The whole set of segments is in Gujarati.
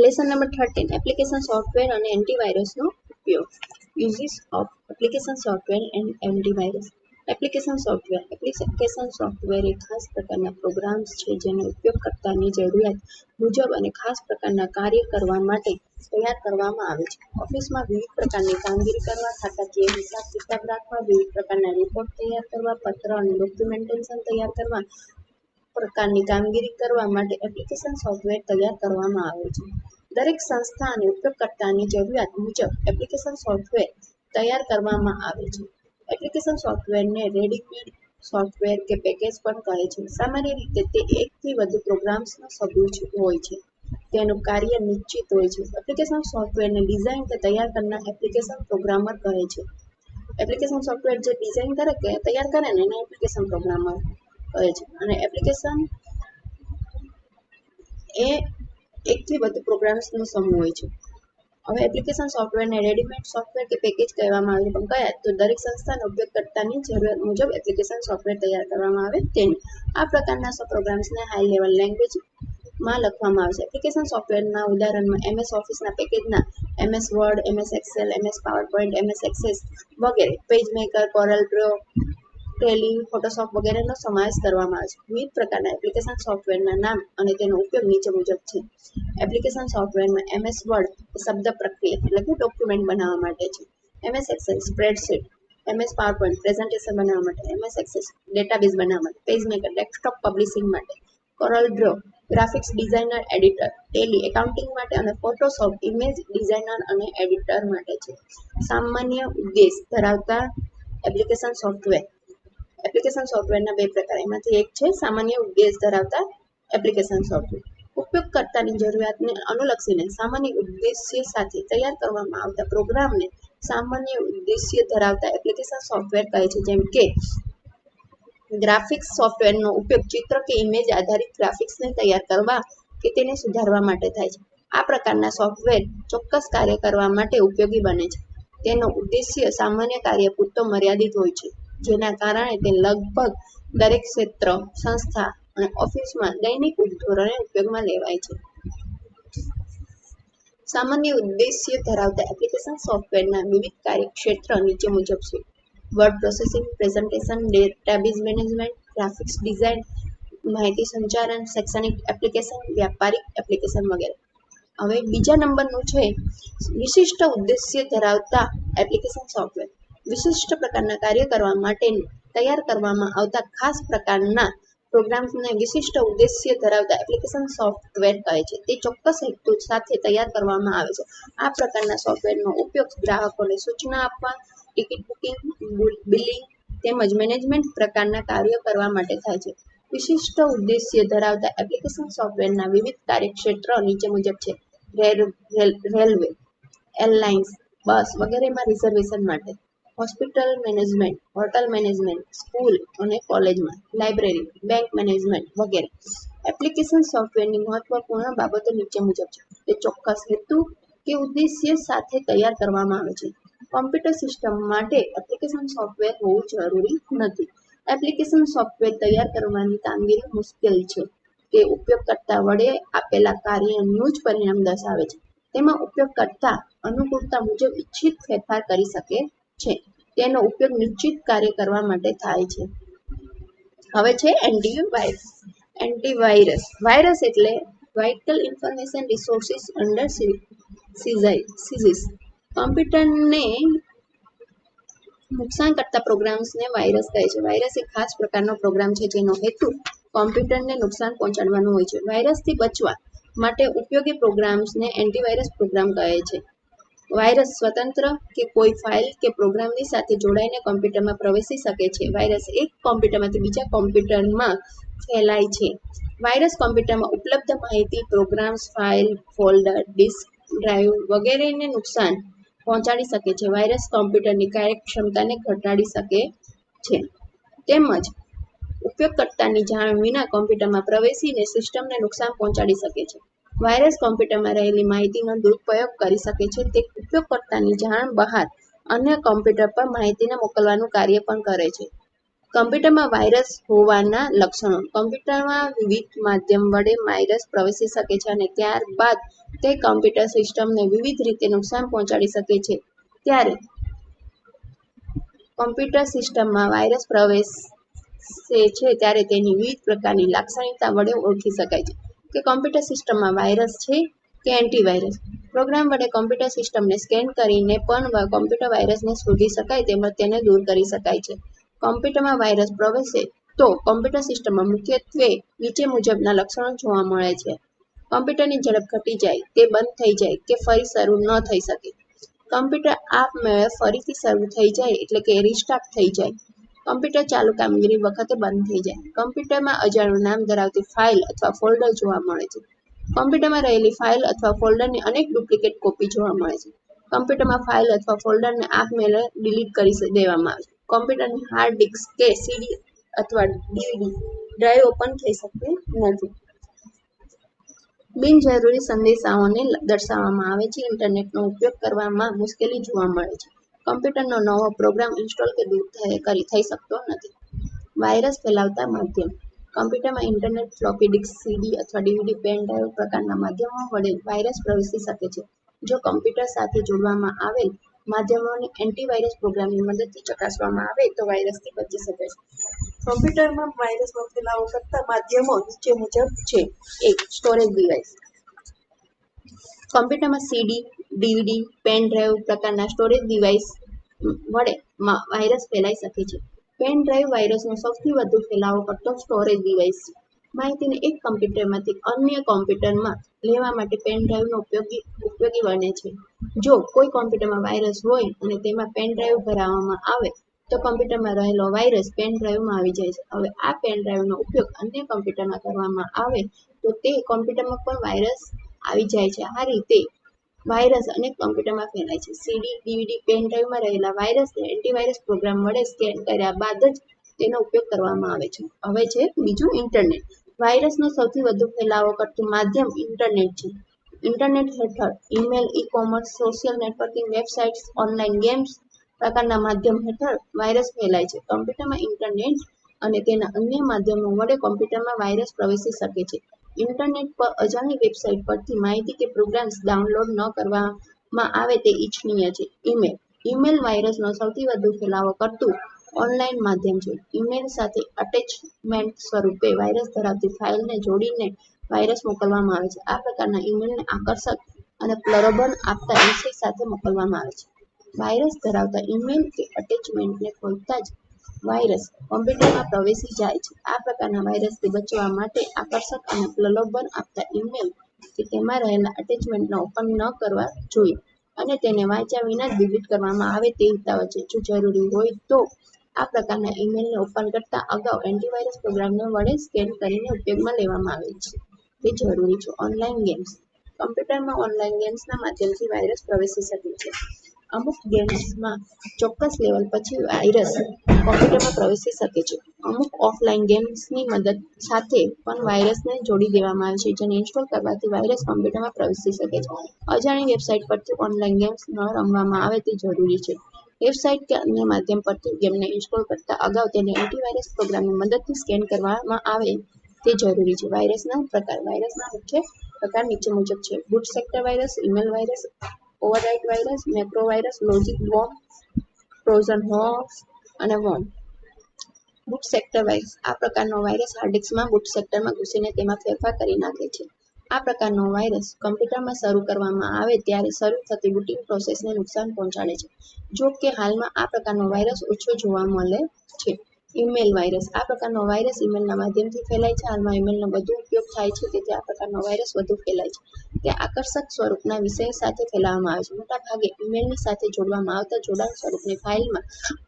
લેસન નંબર 13 એપ્લિકેશન સોફ્ટવેર અને એન્ટીવાયરસનો ઉપયોગ. Uses of application software and antivirus. Application software એ ખાસ પ્રકારના પ્રોગ્રામ્સ છે જેનો ઉપયોગકર્તાની જરૂરિયાત મુજબ અને ખાસ પ્રકારના કાર્ય કરવા માટે તૈયાર કરવામાં આવે છે. ઓફિસમાં વિવિધ પ્રકારની કામગીરી કરવા, ખાતાકીય હિસાબ કિતાબ રાખવા, વિવિધ પ્રકારના રિપોર્ટ તૈયાર કરવા, પત્ર અને ડોક્યુમેન્ટેશન તૈયાર કરવા પ્રકારની કામગીરી કરવા માટે એપ્લિકેશન સોફ્ટવેર તૈયાર કરવામાં આવે છે. દરેક સંસ્થા અને ઉપયોગકર્તાની જરૂરિયાત મુજબ એપ્લિકેશન સોફ્ટવેર તૈયાર કરવામાં આવે છે. એપ્લિકેશન સોફ્ટવેરને રેડીમેડ સોફ્ટવેર કે પેકેજ પણ કહે છે. સામાન્ય રીતે તે એકથી વધુ પ્રોગ્રામ્સનો સમૂહ હોય છે. તેનું કાર્ય નિશ્ચિત હોય છે. એપ્લિકેશન સોફ્ટવેરને ડિઝાઇન કે તૈયાર કરનાર એપ્લિકેશન પ્રોગ્રામર કહે છે. એપ્લિકેશન સોફ્ટવેર જે ડિઝાઇન કરે કે તૈયાર કરે ને એને એપ્લિકેશન પ્રોગ્રામર કહે છે. અને એપ્લિકેશન એ એકથી વધુ પ્રોગ્રામ્સનો સમૂહ હોય છે. હવે એપ્લિકેશન સોફ્ટવેરને રેડીમેડ સોફ્ટવેર કે પેકેજ કહેવામાં આવે છે. પણ કયા? તો દરેક સંસ્થાના ઉપયોગકર્તાની જરૂરિયાત મુજબ એપ્લિકેશન સોફ્ટવેર તૈયાર કરવામાં આવે તેની. આ પ્રકારના પ્રોગ્રામ્સને હાઈ લેવલ લેંગ્વેજમાં લખવામાં આવે છે. એપ્લિકેશન સોફ્ટવેરના ઉદાહરણમાં MS ઓફિસના પેકેજના MS Word, MS Excel, MS PowerPoint, MS Access વગેરે, PageMaker, Corel Draw, Tally, Photoshop વગેરેનો સમાવેશ કરવામાં આવે છે. વિવિધ પ્રકારના એપ્લિકેશન સોફ્ટવેરના નામ અને તેનો ઉપયોગ નીચે મુજબ છે. એપ્લિકેશન સોફ્ટવેરમાં MS વર્ડ શબ્દ પ્રક્રિયા એટલે કે ડોક્યુમેન્ટ બનાવવા માટે છે. MS Excel spreadsheet, MS PowerPoint presentation બનાવવા માટે, MS એક્સેસ ડેટાબેઝ બનાવવા માટે, પેજમેકર ડેસ્કટોપ પબ્લિશિંગ માટે, Corel Draw graphics designer editor, Tally accounting માટે અને ફોટોશોપ ઇમેજ ડિઝાઇનર અને એડિટર માટે છે. સામાન્ય ઉદ્દેશ ધરાવતા એપ્લિકેશન સોફ્ટવેર. એપ્લિકેશન સોફ્ટવેરના બે પ્રકાર, એમાંથી એક છે સામાન્ય ઉદ્દેશ ધરાવતા એપ્લિકેશન સોફ્ટવેર. ઉપયોગકર્તાની જરૂરિયાતને અનુલક્ષીને સામાન્ય ઉદ્દેશ્ય સાથે તૈયાર કરવામાં આવતા પ્રોગ્રામને સામાન્ય ઉદ્દેશ્ય ધરાવતા એપ્લિકેશન સોફ્ટવેર કહે છે. જેમ કે ગ્રાફિક્સ સોફ્ટવેરનો ઉપયોગ ચિત્ર કે ઇમેજ આધારિત ગ્રાફિક્સને તૈયાર કરવા કે તેને સુધારવા માટે થાય છે. આ પ્રકારના સોફ્ટવેર ચોક્કસ કાર્ય કરવા માટે ઉપયોગી બને છે. તેનો ઉદ્દેશ્ય સામાન્ય કાર્ય પૂરતો મર્યાદિત હોય છે, જેના કારણે તે લગભગ દરેક ક્ષેત્ર, સંસ્થા અને ઓફિસમાં દૈનિક ધોરણે ઉપયોગમાં લેવાય છે. સામાન્ય ઉદ્દેશ્ય ધરાવતા એપ્લિકેશન સોફ્ટવેરના વિવિધ કાર્યક્ષેત્ર નીચે મુજબ છે. Word processing, presentation, database management, graphics design, માહિતી સંચારણ, શૈક્ષણિક એપ્લિકેશન, વ્યાપારિક એપ્લિકેશન વગેરે. હવે બીજા નંબરનું છે વિશિષ્ટ ઉદ્દેશ્ય ધરાવતા એપ્લિકેશન સોફ્ટવેર. વિશિષ્ટ પ્રકારના કાર્ય કરવા માટે તૈયાર કરવામાં આવતા ખાસ પ્રકારના પ્રોગ્રામ્સને વિશિષ્ટ ઉદ્દેશ્ય ધરાવતા એપ્લિકેશન સોફ્ટવેર કહે છે. તે ચોક્કસ હેતુ સાથે તૈયાર કરવામાં આવે છે. આ પ્રકારના સોફ્ટવેરનો ઉપયોગ ગ્રાહકોને સૂચના આપવા, ટિકિટ બુકિંગ, બિલિંગ તેમજ મેનેજમેન્ટ પ્રકારના કાર્ય કરવા માટે થાય છે. વિશિષ્ટ ઉદ્દેશ્ય ધરાવતા એપ્લિકેશન સોફ્ટવેરના વિવિધ કાર્યક્ષેત્ર નીચે મુજબ છે. રેલવે, એરલાઇન્સ, બસ વગેરેમાં રિઝર્વેશન માટે, hospital management, hotel management, school અને કોલેજમાં, લાઇબ્રેરી, બેંક મેનેજમેન્ટ વગેરે. એપ્લિકેશન સોફ્ટવેરની મહત્વપૂર્ણ બાબતો નીચે મુજબ છે. તે ચોક્કસ હેતુ કે ઉદ્દેશ્ય સાથે તૈયાર કરવામાં આવે છે. કોમ્પ્યુટર સિસ્ટમ માટે એપ્લિકેશન સોફ્ટવેર હોવું જરૂરી નથી. એપ્લિકેશન સોફ્ટવેર તૈયાર કરવાની કામગીરી મુશ્કેલ છે. તે ઉપયોગકર્તા વડે આપેલા કાર્યનું જ પરિણામ દર્શાવે છે. તેમાં ઉપયોગકર્તા અનુકૂળતા મુજબ ઇચ્છિત ફેરફાર કરી શકે છે. તેનો ઉપયોગ નિશ્ચિત કાર્ય કરવા માટે થાય છે. હવે છે એન્ટીવાયરસ. એન્ટીવાયરસ વાયરસ એટલે વાઇટલ ઇન્ફોર્મેશન રિસોર્સિસ અંડર સીઝીસ. કોમ્પ્યુટરને નુકસાન કરતા પ્રોગ્રામ્સને વાયરસ કહે છે. વાયરસ એક ખાસ પ્રકારનો પ્રોગ્રામ છે જેનો હેતુ કોમ્પ્યુટરને નુકસાન પહોંચાડવાનો હોય છે. વાયરસથી બચવા માટે ઉપયોગી પ્રોગ્રામ્સને એન્ટીવાયરસ પ્રોગ્રામ કહે છે. વાયરસ સ્વતંત્ર કે કોઈ ફાઇલ કે પ્રોગ્રામની સાથે જોડાઈને કોમ્પ્યુટરમાં પ્રવેશી શકે છે. વાયરસ એક કોમ્પ્યુટરમાંથી બીજા કોમ્પ્યુટરમાં ફેલાય છે. વાયરસ કોમ્પ્યુટરમાં ઉપલબ્ધ માહિતી, programs, file, folder, disk drive વગેરેને નુકસાન પહોંચાડી શકે છે. વાયરસ કોમ્પ્યુટરની કાર્યક્ષમતાને ઘટાડી શકે છે તેમજ ઉપયોગકર્તાની જાણ વિના કોમ્પ્યુટરમાં પ્રવેશીને સિસ્ટમને નુકસાન પહોંચાડી શકે છે. વાયરસ કોમ્પ્યુટરમાં રહેલી માહિતીનો દુરુપયોગ કરી શકે છે. તે ઉપયોગકર્તાની જાણ બહાર અન્ય કોમ્પ્યુટર પર માહિતીને મોકલવાનું કાર્ય પણ કરે છે. કમ્પ્યુટરમાં વાયરસ હોવાના લક્ષણો. કમ્પ્યુટરમાં વિવિધ માધ્યમ વડે વાયરસ પ્રવેશી શકે છે અને ત્યારબાદ તે કમ્પ્યુટર સિસ્ટમને વિવિધ રીતે નુકસાન પહોંચાડી શકે છે. ત્યારે કમ્પ્યુટર સિસ્ટમમાં વાયરસ પ્રવેશે છે ત્યારે તેની વિવિધ પ્રકારની લાક્ષણિકતા વડે ઓળખી શકાય છે કે કમ્પ્યુટર સિસ્ટમમાં વાયરસ છે કે એન્ટીવાયરસ. પ્રોગ્રામ વડે કમ્પ્યુટર સિસ્ટમને સ્કેન કરીને પણ કમ્પ્યુટર વાયરસને શોધી શકાય તેમજ તેને દૂર કરી શકાય છે. કમ્પ્યુટરમાં વાયરસ પ્રવેશે તો કમ્પ્યુટર સિસ્ટમમાં મુખ્યત્વે નીચે મુજબના લક્ષણો જોવા મળે છે. કમ્પ્યુટરની ઝડપ ઘટી જાય, તે બંધ થઈ જાય કે ફરી શરૂ ન થઈ શકે. કમ્પ્યુટર આપમેળે ફરીથી શરૂ થઈ જાય એટલે કે રિસ્ટાર્ટ થઈ જાય. કમ્પ્યુટર ચાલુ કામગીરી વખતે બંધ થઈ જાય. કમ્પ્યુટરમાં અજાણ્યું નામ ધરાવતી ફાઇલ અથવા ફોલ્ડર જોવા મળે છે. કમ્પ્યુટરમાં રહેલી ફાઇલ અથવા ફોલ્ડરની અનેક ડુપ્લિકેટ કોપી જોવા મળે છે. કમ્પ્યુટરમાં ફાઇલ અથવા ફોલ્ડરને આપમેળે ડિલીટ કરી દેવામાં આવે છે. કમ્પ્યુટરની હાર્ડ ડિસ્ક કે સીડી અથવા ડીવીડી ડ્રાઈવ ઓપન થઈ શકતી નથી. બિનજરૂરી સંદેશાઓને દર્શાવવામાં આવે છે. ઇન્ટરનેટનો ઉપયોગ કરવામાં મુશ્કેલી જોવા મળે છે. કમ્પ્યુટરનો નવો પ્રોગ્રામ ઇન્સ્ટોલ કે દૂર થઈ શકતો નથી. વાયરસ ફેલાવતા માધ્યમ. કમ્પ્યુટરમાં ઇન્ટરનેટ, ફ્લોપી ડિસ્ક, સીડી અથવા ડીવીડી પેન ડ્રાઈવ પ્રકારના માધ્યમો વડે વાયરસ પ્રવેશી શકે છે. જો કમ્પ્યુટર સાથે જોડવામાં આવેલ માધ્યમોને એન્ટીવાયરસ પ્રોગ્રામની મદદથી ચકાસવામાં આવે તો વાયરસથી બચી શકે છે. કમ્પ્યુટરમાં વાયરસનો ફેલાવો કરતા માધ્યમો નીચે મુજબ છે. 1. Storage device. કમ્પ્યુટરમાં સીડી, ડીવીડી, પેન ડ્રાઈવ પ્રકારના સ્ટોરેજ ડિવાઇસ વડે વાયરસ ફેલાઈ શકે છે. પેન ડ્રાઈવ વાયરસનો સૌથી વધુ ફેલાવો કરતો સ્ટોરેજ ડિવાઇસ છે. માહિતીને એક કમ્પ્યુટરમાંથી અન્ય કમ્પ્યુટરમાં લેવા માટે પેન ડ્રાઈવનો ઉપયોગી બને છે. જો કોઈ કમ્પ્યુટરમાં વાયરસ હોય અને તેમાં પેન ડ્રાઈવ ભરાવવામાં આવે તો કમ્પ્યુટરમાં રહેલો વાયરસ પેન ડ્રાઈવમાં આવી જાય છે. હવે આ પેન ડ્રાઈવનો ઉપયોગ અન્ય કમ્પ્યુટરમાં કરવામાં આવે તો તે કમ્પ્યુટરમાં પણ વાયરસ આવી જાય છે. આ રીતે વાયરસ અનેક કમ્પ્યુટરમાં ફેલાય છે. સીડી, ડીવીડી, પેન ડ્રાઈવમાં રહેલા વાયરસને એન્ટીવાયરસ પ્રોગ્રામ વડે સ્કેન કર્યા બાદ જ તેનો ઉપયોગ કરવામાં આવે છે. હવે છે બીજું ઇન્ટરનેટ. વાયરસનો સૌથી વધુ ફેલાવો કરતું માધ્યમ ઇન્ટરનેટ છે. ઇન્ટરનેટ હેઠળ email, e-commerce, social networking websites, online games પ્રકારના માધ્યમ હેઠળ વાયરસ ફેલાય છે. કમ્પ્યુટરમાં ઇન્ટરનેટ અને તેના અન્ય માધ્યમો વડે કમ્પ્યુટરમાં વાયરસ પ્રવેશી શકે છે. ઇન્ટરનેટ પર અજાણી વેબસાઇટ પરથી માહિતી કે પ્રોગ્રામ્સ ડાઉનલોડ ન કરવામાં આવે તે ઇચ્છનીય છે. ઈમેલ. ઈમેલ વાયરસનો સૌથી વધુ ફેલાવો કરતું ઓનલાઈન માધ્યમ છે. ઈમેલ સાથે અટેચમેન્ટ સ્વરૂપે વાયરસ ધરાવતી ફાઇલને જોડીને વાયરસ મોકલવામાં આવે છે. આ પ્રકારના ઈમેલને આકર્ષક અને પ્રલોભન આપતા વિષય સાથે મોકલવામાં આવે છે. વાયરસ ધરાવતા ઈમેલ કે અટેચમેન્ટને ખોલતા જ વાયરસ કમ્પ્યુટરમાં પ્રવેશી જાય છે. આ પ્રકારના વાયરસથી બચવા માટે આકર્ષક અને પ્રલોભન આપતા ઈમેલ કે તેમાં રહેલા અટેચમેન્ટને ઓપન ન કરવા જોઈએ અને તેને વાંચ્યા વિના જ ડિલીટ કરવામાં આવે તે હિતાવહ છે. જો જરૂરી હોય તો આ પ્રકારના ઈમેલને ઓપન કરતા અગાઉ એન્ટીવાયરસ પ્રોગ્રામને વડે સ્કેન કરીને ઉપયોગમાં લેવામાં આવે છે. તે જરૂરી છે. Online games. કમ્પ્યુટરમાં ઓનલાઈન ગેમ્સના માધ્યમથી વાયરસ પ્રવેશી શકે છે. અમુક ગેમ્સમાં ચોક્કસ લેવલ પછી વાયરસ કમ્પ્યુટરમાં પ્રવેશી શકે છે. અમુક ઓફલાઈન ગેમ્સની મદદ સાથે પણ વાયરસને જોડી દેવામાં આવે છે, જેને ઇન્સ્ટોલ કરવાથી વાયરસ કમ્પ્યુટરમાં પ્રવેશી શકે છે. અજાણી વેબસાઇટ પરથી ઓનલાઈન ગેમ્સ ન રમવામાં આવે તે જરૂરી છે. વેબસાઇટ કે અન્ય માધ્યમ પરથી ગેમને ઇન્સ્ટોલ કરતા અગાઉ તેને એન્ટીવાયરસ પ્રોગ્રામની મદદથી સ્કેન કરવામાં આવે તે જરૂરી છે. વાયરસના પ્રકાર. વાયરસના મુખ્ય પ્રકાર નીચે મુજબ છે. Boot sector virus, email virus, overwrite virus, macro virus, logic bomb, Trojan horse અને વોર્મ. Boot sector virus. આ પ્રકારનો વાયરસ હાર્ડ ડિસ્કમાં બૂટ સેક્ટરમાં ઘૂસીને તેમાં ફેરફાર કરી નાખે છે. આ પ્રકારનો વાયરસ કમ્પ્યુટરમાં શરૂ કરવામાં આવે ત્યારે શરૂ થતી બુટિંગ પ્રોસેસને નુકસાન પહોંચાડે છે. જો કે હાલમાં આ પ્રકારનો વાયરસ ઓછો જોવા મળે છે. Email virus. આ પ્રકારનો વાયરસ ઈમેલના માધ્યમથી ફેલાય છે. હાલમાં ઈમેલનો વધુ ઉપયોગ થાય છે તેથી આ પ્રકારનો વાયરસ વધુ ફેલાય છે. તે આકર્ષક સ્વરૂપના વિષય સાથે ફેલાવવામાં આવે છે. મોટાભાગે ઈમેલની સાથે જોડવામાં આવતા જોડાણ સ્વરૂપની ફાઇલમાં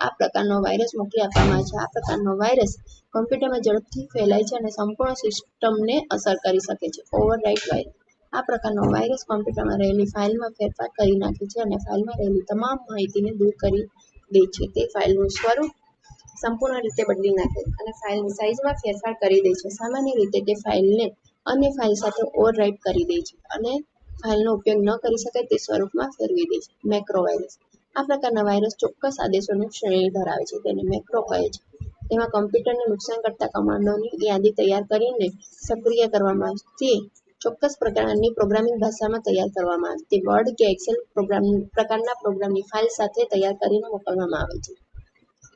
આ પ્રકારનો વાયરસ મોકલી આપવામાં આવે છે. આ પ્રકારનો વાયરસ કમ્પ્યુટરમાં ઝડપથી ફેલાય છે અને સંપૂર્ણ સિસ્ટમને અસર કરી શકે છે. Overwrite virus. આ પ્રકારનો વાયરસ કમ્પ્યુટરમાં રહેલી ફાઇલમાં ફેરફાર કરી નાખે છે અને ફાઇલમાં રહેલી તમામ માહિતીને દૂર કરી દે છે. તે ફાઇલનું સ્વરૂપ સંપૂર્ણ રીતે બદલી નાખે છે અને ફાઇલની સાઇઝમાં ફેરફાર કરી દે છે. સામાન્ય રીતે તે ફાઇલને અન્ય ફાઇલ સાથે ઓવરરાઇટ કરી દે છે અને ફાઇલનો ઉપયોગ ન કરી શકાય તે સ્વરૂપમાં ફેરવી દે છે. Macro virus. આ પ્રકારના વાયરસ ચોક્કસ આદેશોની શ્રેણી ધરાવે છે. તેને મેક્રો કહે છે. તેમાં કમ્પ્યુટરને નુકસાન કરતા કમાન્ડોની યાદી તૈયાર કરીને સક્રિય કરવામાં આવે છે. તે ચોક્કસ પ્રકારની પ્રોગ્રામિંગ ભાષામાં તૈયાર કરવામાં આવે તે વર્ડ કે એક્સેલ પ્રકારના પ્રોગ્રામની ફાઇલ સાથે તૈયાર કરીને મોકલવામાં આવે છે.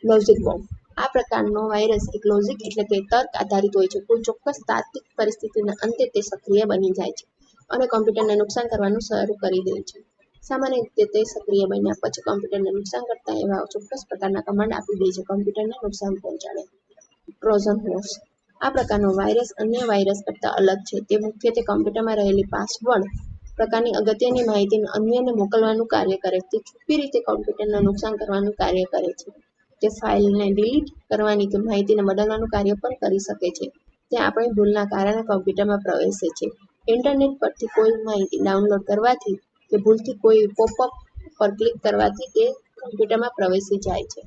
Logic bomb. આ પ્રકારનો વાયરસ એક લોજિક એટલે કે તર્ક આધારિત હોય છે. કોઈ ચોક્કસ તાર્કિક પરિસ્થિતિના અંતે તે સક્રિય બની જાય છે અને કોમ્પ્યુટરને નુકસાન કરવાનું શરૂ કરી દે છે. સામાન્ય રીતે તે સક્રિય બન્યા પછી કોમ્પ્યુટરને નુકસાન કરતા એવા ચોક્કસ પ્રકારના કમાન્ડ આપી દે છે કોમ્પ્યુટરને નુકસાન પહોંચાડે. Trojan horse. આ પ્રકારનો વાયરસ અન્ય વાયરસ કરતાં અલગ છે. તે મુખ્યત્વે કોમ્પ્યુટરમાં રહેલી પાસવર્ડ પ્રકારની અગત્યની માહિતીને અન્યને મોકલવાનું કાર્ય કરે છે. તે છુપી રીતે કોમ્પ્યુટરને નુકસાન કરવાનું કાર્ય કરે છે. તે ફાઇલને ડિલીટ કરવાની કે માહિતીને બદલવાનું કાર્ય પણ કરી શકે છે. તે આપણી ભૂલના કારણે કોમ્પ્યુટરમાં પ્રવેશે છે. ઇન્ટરનેટ પરથી કોઈ માહિતી ડાઉનલોડ કરવાથી કે ભૂલથી કોઈ પોપઅપ પર ક્લિક કરવાથી તે કોમ્પ્યુટરમાં પ્રવેશી જાય છે.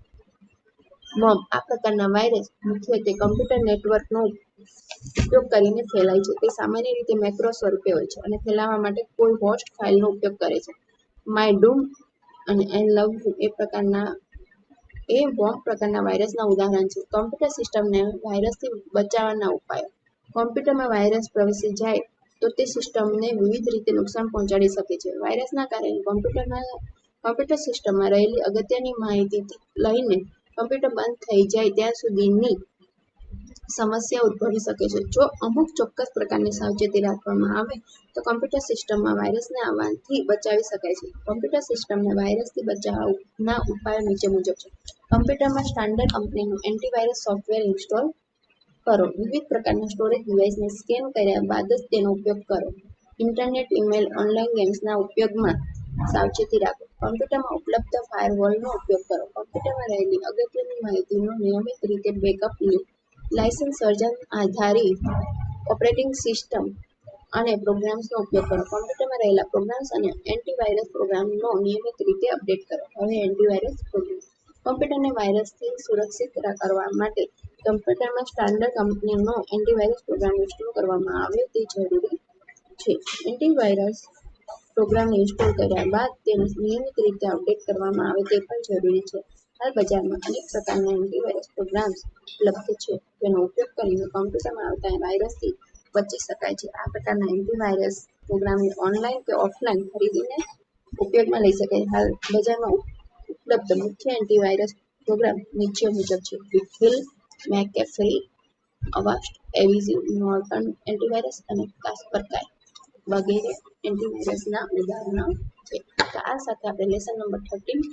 મોબ. આ પ્રકારના વાયરસ મુખ્યત્વે કમ્પ્યુટર નેટવર્કનો ઉપયોગ કરીને ફેલાય છે. તે સામાન્ય રીતે મેક્રો સ્વરૂપે હોય છે અને ફેલાવવા માટે કોઈ હોસ્ટ ફાઇલનો ઉપયોગ કરે છે. માય ડૂમ અને આઈ લવ યુ એ બોમ્બ પ્રકારના વાયરસના ઉદાહરણ છે. કમ્પ્યુટર સિસ્ટમને વાયરસથી બચાવવાના ઉપાયો. કોમ્પ્યુટરમાં વાયરસ પ્રવેશી જાય તો તે સિસ્ટમને વિવિધ રીતે નુકસાન પહોંચાડી શકે છે. વાયરસના કારણે કમ્પ્યુટર સિસ્ટમમાં રહેલી અગત્યની માહિતીથી લઈને કમ્પ્યુટર બંધ થઈ જાય ત્યાં સુધીની સમસ્યા ઉદ્ભવી શકે છે. જો અમુક ચોક્કસ પ્રકારની સાવચેતી રાખવામાં આવે તો કમ્પ્યુટર સિસ્ટમમાં વાયરસને આવવાથી બચાવી શકાય છે. કમ્પ્યુટર સિસ્ટમને વાયરસથી બચાવના ઉપાયો નીચે મુજબ છે. કમ્પ્યુટરમાં સ્ટાન્ડર્ડ કંપનીનું એન્ટીવાયરસ સોફ્ટવેર ઇન્સ્ટોલ કરો. વિવિધ પ્રકારના સ્ટોરેજ ડિવાઇસને સ્કેન કર્યા બાદ જ તેનો ઉપયોગ કરો. ઇન્ટરનેટ, ઈમેલ, ઓનલાઇન ગેમ્સના ઉપયોગમાં સાવચેતી રાખો. કમ્પ્યુટરમાં ઉપલબ્ધ ફાયરવોલનો ઉપયોગ કરો. કમ્પ્યુટરમાં રહેલી અગત્યની માહિતીનો નિયમિત રીતે બેકઅપ લો. લાયસન્સ સર્જન આધારિત ઓપરેટિંગ સિસ્ટમ અને પ્રોગ્રામ્સનો ઉપયોગ કરો. કમ્પ્યુટરમાં રહેલા પ્રોગ્રામ્સ અને એન્ટીવાયરસ પ્રોગ્રામનો નિયમિત રીતે અપડેટ કરો. હવે એન્ટીવાયરસ પ્રોગ્રામ. કમ્પ્યુટરને વાયરસથી સુરક્ષિત કરવા માટે કમ્પ્યુટરમાં સ્ટાન્ડર્ડ કંપનીનો એન્ટીવાયરસ પ્રોગ્રામ ઇન્સ્ટોલ કરવામાં આવે તે જરૂરી છે. એન્ટીવાયરસ પ્રોગ્રામને ઇન્સ્ટોલ કર્યા બાદ તેને નિયમિત રીતે અપડેટ કરવામાં આવે તે પણ જરૂરી છે. હાલ બજારમાં અનેક પ્રકારના એન્ટીવાયરસ પ્રોગ્રામ્સ ઉપલબ્ધ છે. તેનો ઉપયોગ કરીને કમ્પ્યુટરમાં આવતા વાયરસથી બચી શકાય છે. આ પ્રકારના એન્ટીવાયરસ પ્રોગ્રામને ઓનલાઈન કે ઓફલાઈન ખરીદીને ઉપયોગમાં લઈ શકાય. હાલ બજારમાં ઉપલબ્ધ મુખ્ય એન્ટીવાયરસ પ્રોગ્રામ નીચે મુજબ છે. બિગ મેકેફી, અવાસ્ટ, એવિઝી, નોર્ટન એન્ટીવાયરસ અને કાસ્પરસ્કાય વગેરે એન્ટીવાયરસના ઉદાહરણો છે. તો આ સાથે આપણે લેસન નંબર 13